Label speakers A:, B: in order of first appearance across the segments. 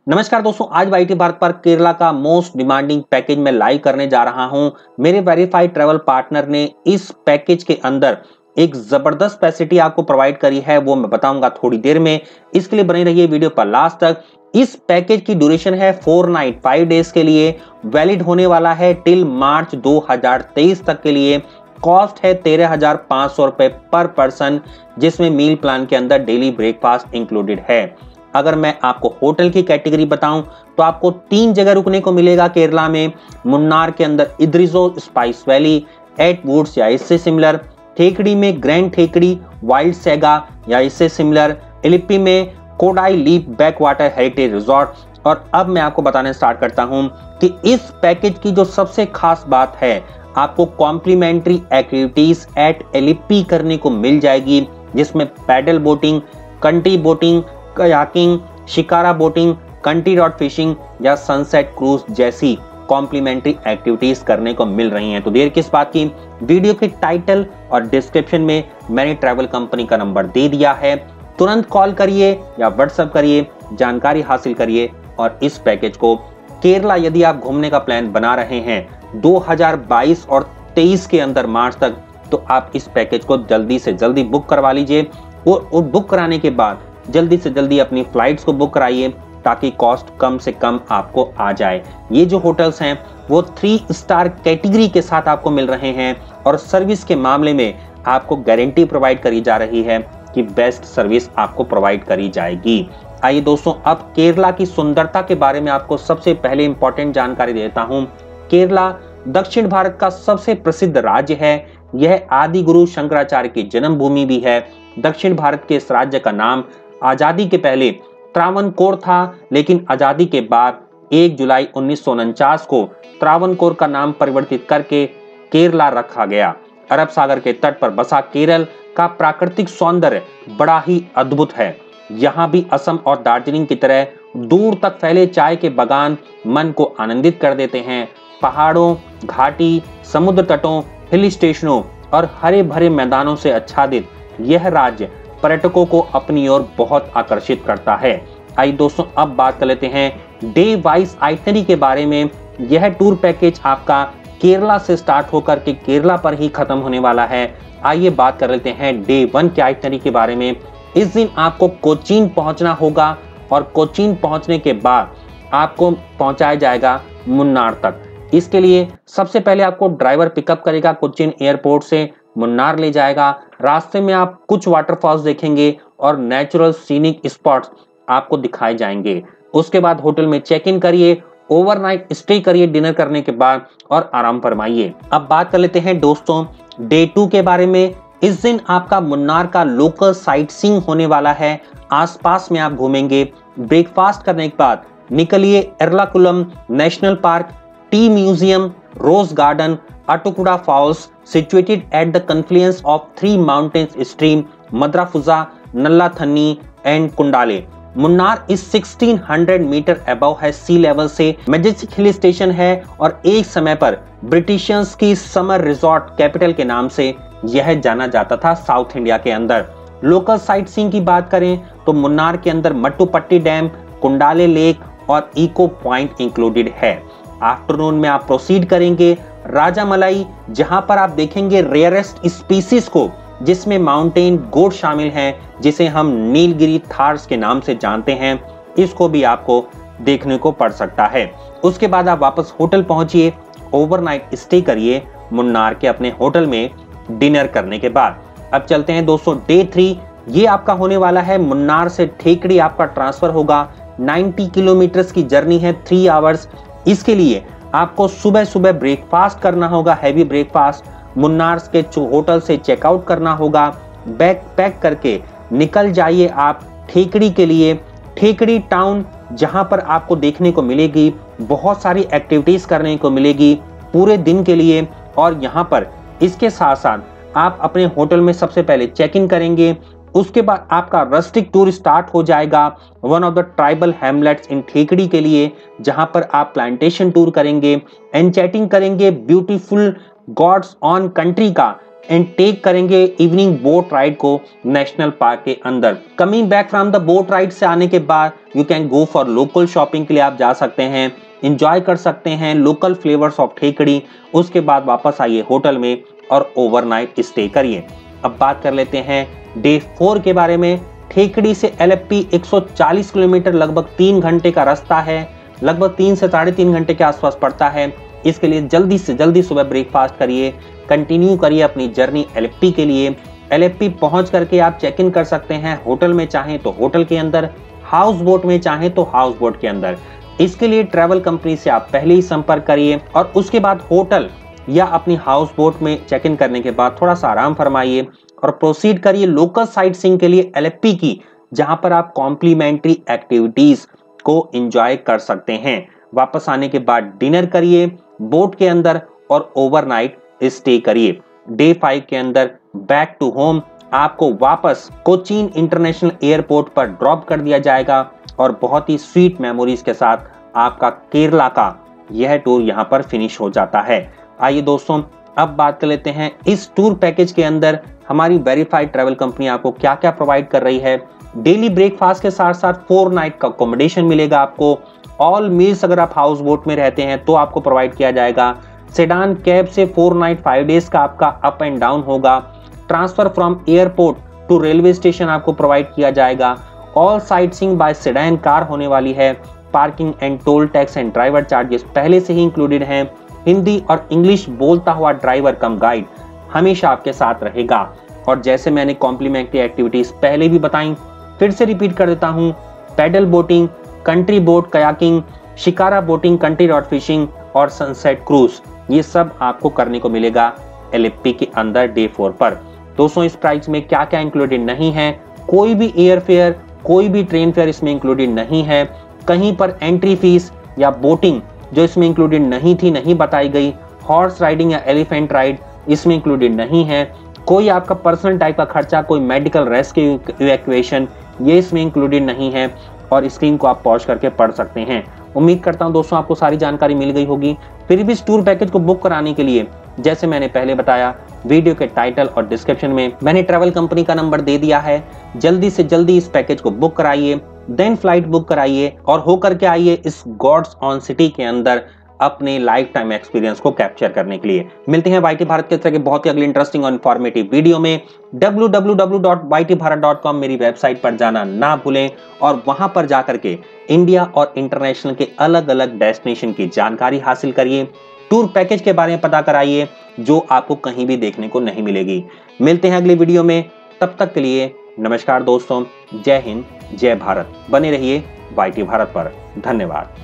A: नमस्कार दोस्तों, आज वाईटी भारत पर केरला का मोस्ट डिमांडिंग पैकेज में लाइव करने जा रहा हूं। मेरे वेरीफाइड ट्रैवल पार्टनर ने इस पैकेज के अंदर एक जबरदस्त फैसिलिटी आपको प्रोवाइड करी है, वो मैं बताऊंगा थोड़ी देर में। इसके लिए बने रहिए वीडियो पर लास्ट तक। इस पैकेज की ड्यूरेशन है 4 नाइट 5 डेज के लिए, वैलिड होने वाला है टिल मार्च 2023 तक के लिए। कॉस्ट है 13,500 रुपए पर पर्सन, जिसमें मील प्लान के अंदर डेली ब्रेकफास्ट इंक्लूडेड है। अगर मैं आपको होटल की कैटेगरी बताऊं तो आपको 3 जगह रुकने को मिलेगा केरला में। मुन्नार के अंदर इद्रिजो स्पाइस वैली, एट वुड्स या इससे सिमिलर, थेकड़ी में ग्रैंड थेकड़ी वाइल्ड सेगा या इससे सिमिलर, इलिप्पी में कोडाई लीप बैक वाटर हेरिटेज रिजॉर्ट। और अब मैं आपको बताने स्टार्ट करता हूं कि इस पैकेज की जो सबसे खास बात है, आपको कॉम्प्लीमेंट्री एक्टिविटीज एट इलिप्पी करने को मिल जाएगी, जिसमें pedal boating, country boating, kayaking, shikara boating, country rod fishing या सनसेट क्रूज जैसी कॉम्प्लीमेंट्री एक्टिविटीज करने को मिल रही हैं। तो देर किस बात की, वीडियो के टाइटल और डिस्क्रिप्शन में मैंने ट्रैवल कंपनी का नंबर दे दिया है। तुरंत कॉल करिए या व्हाट्सएप करिए, जानकारी हासिल करिए। और इस पैकेज को केरला यदि आप घूमने का प्लान बना रहे हैं 2022 और 23 के अंदर मार्च तक, तो आप इस पैकेज को जल्दी से जल्दी बुक करवा लीजिए। और बुक कराने के बाद जल्दी से जल्दी अपनी फ्लाइट्स को बुक कराइए, ताकि कॉस्ट कम से कम आपको आ जाए। ये जो होटल्स हैं वो 3 स्टार कैटेगरी के साथ आपको मिल रहे हैं, और सर्विस के मामले में आपको गारंटी प्रोवाइड करी जा रही है कि बेस्ट सर्विस आपको प्रोवाइड करी जाएगी। आइए दोस्तों, अब केरला की सुंदरता के बारे में आपको सबसे पहले इंपॉर्टेंट जानकारी देता हूं। केरला दक्षिण भारत का सबसे प्रसिद्ध राज्य है। यह आदि गुरु शंकराचार्य की जन्मभूमि भी है। दक्षिण भारत के इस राज्य का नाम आजादी के पहले त्रावणकोर था, लेकिन आजादी के बाद 1 जुलाई 1949 को त्रावणकोर का नाम परिवर्तित करके केरला रखा गया। अरब सागर के तट पर बसा केरल का प्राकृतिक सौंदर्य बड़ा ही अद्भुत है। यहाँ भी असम और दार्जिलिंग की तरह दूर तक फैले चाय के बागान मन को आनंदित कर देते हैं। पहाड़ों, घाटी, समुद्र तटों, हिल स्टेशनों और हरे भरे मैदानों से आच्छादित यह राज्य पर्यटकों को अपनी ओर बहुत आकर्षित करता है। आइए दोस्तों, अब बात कर लेते हैं डे वाइज आइटनरी के बारे में। यह टूर पैकेज आपका केरला से स्टार्ट होकर के केरला पर ही खत्म होने वाला है। आइए बात कर लेते हैं डे 1 के आइटनरी के बारे में। इस दिन आपको कोचीन पहुंचना होगा, और कोचीन पहुंचने के बाद आपको पहुंचाया जाएगा मुन्नार तक। इसके लिए सबसे पहले आपको ड्राइवर पिकअप करेगा कोचीन एयरपोर्ट से, मुन्नार ले जाएगा। रास्ते में आप कुछ वाटरफॉल्स देखेंगे और नेचुरल सीनिक स्पॉट्स आपको दिखाए जाएंगे। उसके बाद होटल में चेक इन करिए, ओवरनाइट स्टे करिए डिनर करने के बाद, और आराम फरमाइए। अब बात कर लेते हैं दोस्तों डे 2 के बारे में। इस दिन आपका मुन्नार का लोकल साइट सीइंग होने वाला है। आसपास में आप घूमेंगे। ब्रेकफास्ट करने के बाद निकलिए Eravikulam national park, tea museum, rose garden, Attukad falls situated at the confluence of 3 mountains stream Mudrapuzha, Nallathanni and Kundala. Munnar इस 1600 मीटर अबव है सी लेवल से। मैजेस्टिक हिल स्टेशन है, और एक समय पर ब्रिटिशर्स की समर रिजॉर्ट कैपिटल के नाम से यह जाना जाता था साउथ इंडिया के अंदर। लोकल साइट सीइंग की बात करें तो मुन्नार के अंदर मट्टुपट्टी डैम, कुंडाले लेक और इको पॉइंट इंक्लूडेड है। आफ्टरनून में आप प्रोसीड करेंगे राजामलाई, जहां पर आप देखेंगे रेयरेस्ट स्पीसीज को, जिसमें माउंटेन गोट शामिल हैं, जिसे हम नीलगिरी थार्स के नाम से जानते हैं। इसको भी आपको देखने को पड़ सकता है। उसके बाद आप वापस होटल पहुंचिए, ओवरनाइट स्टे करिए मुन्नार के अपने होटल में डिनर करने के बाद। अब चलते हैं दोस्तों डे 3। ये आपका होने वाला है मुन्नार से ठेकड़ी आपका ट्रांसफर होगा। 90 किलोमीटर की जर्नी है, 3 आवर्स। इसके लिए आपको सुबह सुबह ब्रेकफास्ट करना होगा, हैवी ब्रेकफास्ट। मुन्नार के होटल से चेकआउट करना होगा। बैग पैक करके निकल जाइए आप ठेकड़ी के लिए। ठेकड़ी टाउन, जहां पर आपको देखने को मिलेगी बहुत सारी एक्टिविटीज करने को मिलेगी पूरे दिन के लिए। और यहां पर इसके साथ साथ आप अपने होटल में सबसे पहले चेक इन करेंगे। उसके बाद आपका रस्टिक टूर स्टार्ट हो जाएगा one of the tribal hamlets in Thekkady के लिए, जहां पर आप प्लांटेशन टूर करेंगे, एनचैटिंग करेंगे ब्यूटीफुल गॉड्स ऑन कंट्री का, एंड टेक करेंगे इवनिंग बोट राइड को नेशनल पार्क के अंदर। Coming back from the boat ride से आने के बाद you can go for local shopping के लिए आप जा सकते हैं, इंजॉय कर सकते हैं लोकल फ्लेवर्स ऑफ ठेकड़ी। उसके बाद वापस आइए होटल में और ओवरनाइट स्टे करिए। अब बात कर लेते हैं डे 4 के बारे में। ठेकड़ी से एलेप्पी 140 किलोमीटर, लगभग 3 घंटे का रास्ता है, लगभग 3 से 3.5 घंटे के आसपास पड़ता है। इसके लिए जल्दी से जल्दी सुबह ब्रेकफास्ट करिए, कंटिन्यू करिए अपनी जर्नी एलेप्पी के लिए। एलेप्पी पहुंच करके आप चेक इन कर सकते हैं, होटल में चाहें तो होटल के अंदर, हाउस बोट में चाहें तो हाउस बोट के अंदर। इसके लिए ट्रैवल कंपनी से आप पहले ही संपर्क करिए और उसके बाद होटल या अपनी हाउस बोट में चेक इन करने के बाद थोड़ा सा आराम फरमाइए और प्रोसीड करिए लोकल साइट सीइंग के लिए एलेप्पी की, जहां पर आप कॉम्प्लीमेंट्री एक्टिविटीज को एंजॉय कर सकते हैं। वापस आने के बाद डिनर करिए बोट के अंदर और ओवरनाइट स्टे करिए। डे 5 के अंदर बैक टू होम आपको वापस कोचीन इंटरनेशनल एयरपोर्ट पर ड्रॉप कर दिया जाएगा और बहुत ही स्वीट मेमोरीज के साथ आपका केरला का यह टूर यहां पर फिनिश हो जाता है। आइए दोस्तों, अब बात कर लेते हैं इस टूर पैकेज के अंदर हमारी वेरीफाइड ट्रैवल कंपनी आपको क्या क्या प्रोवाइड कर रही है। डेली ब्रेकफास्ट के साथ साथ 4 नाइट का अकोमोडेशन मिलेगा आपको। ऑल मील्स अगर आप हाउस बोट में रहते हैं तो आपको प्रोवाइड किया जाएगा। सेडान कैब से 4 नाइट 5 डेज का आपका अप एंड डाउन होगा। Transfer from airport to railway station आपको प्रोवाइड किया जाएगा। All sightseeing by sedan car होने वाली है। Parking and toll tax and driver charges पहले से ही इंक्लूडेड हैं। हिंदी और इंग्लिश बोलता हुआ ड्राइवर कम गाइड हमेशा आपके साथ रहेगा। और जैसे मैंने कॉम्प्लीमेंट्री एक्टिविटीज पहले भी बताई, फिर से रिपीट कर देता हूं, pedal boating, country boat kayaking, shikara boating, country rod fishing और सनसेट क्रूज, ये सब आपको करने को मिलेगा एलेप्पी के अंदर डे 4 पर। दोस्तों, इस प्राइस में क्या क्या इंक्लूडेड नहीं है, कोई भी एयर फेयर, कोई भी ट्रेन फेयर इसमें इंक्लूडेड नहीं है। कहीं पर एंट्री फीस या बोटिंग जो इसमें इंक्लूडेड नहीं थी, नहीं बताई गई। हॉर्स राइडिंग या एलिफेंट राइड इसमें इंक्लूडेड नहीं है। कोई आपका पर्सनल टाइप का खर्चा, कोई मेडिकल रेस्क्यू इवैक्यूएशन, ये इसमें इंक्लूडेड नहीं है। और स्क्रीन को आप पॉज करके पढ़ सकते हैं। उम्मीद करता हूं दोस्तों आपको सारी जानकारी मिल गई होगी। फिर भी इस टूर पैकेज को बुक कराने के लिए, जैसे मैंने पहले बताया, वीडियो के टाइटल और डिस्क्रिप्शन में मैंने ट्रैवल कंपनी का नंबर दे दिया है। जल्दी से जल्दी इस पैकेज को बुक कराइए, देन फ्लाइट बुक कराइए और होकर के आइए इस गॉड्स ऑन सिटी के अंदर अपने लाइफ टाइम एक्सपीरियंस को कैप्चर करने के लिए। मिलते हैं वाईटी भारत के तरह के बहुत ही अगले इंटरेस्टिंग और इन्फॉर्मेटिव वीडियो में। www.ytbharat.com मेरी वेबसाइट पर जाना ना भूलें और वहां पर जाकर के इंडिया और इंटरनेशनल के अलग अलग डेस्टिनेशन की जानकारी हासिल करिए। टूर पैकेज के बारे में पता कराइए जो आपको कहीं भी देखने को नहीं मिलेगी। मिलते हैं अगले वीडियो में, तब तक के लिए नमस्कार दोस्तों। जय हिंद, जय भारत। बने रहिए वाईटी भारत पर। धन्यवाद।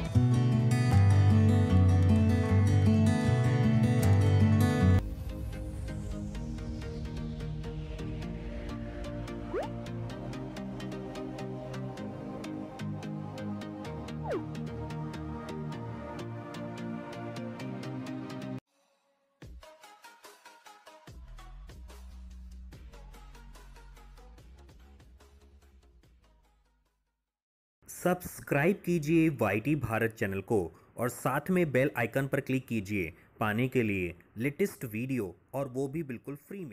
B: सब्सक्राइब कीजिए वाईटी भारत चैनल को और साथ में बेल आइकन पर क्लिक कीजिए पाने के लिए लेटेस्ट वीडियो, और वो भी बिल्कुल फ्री में।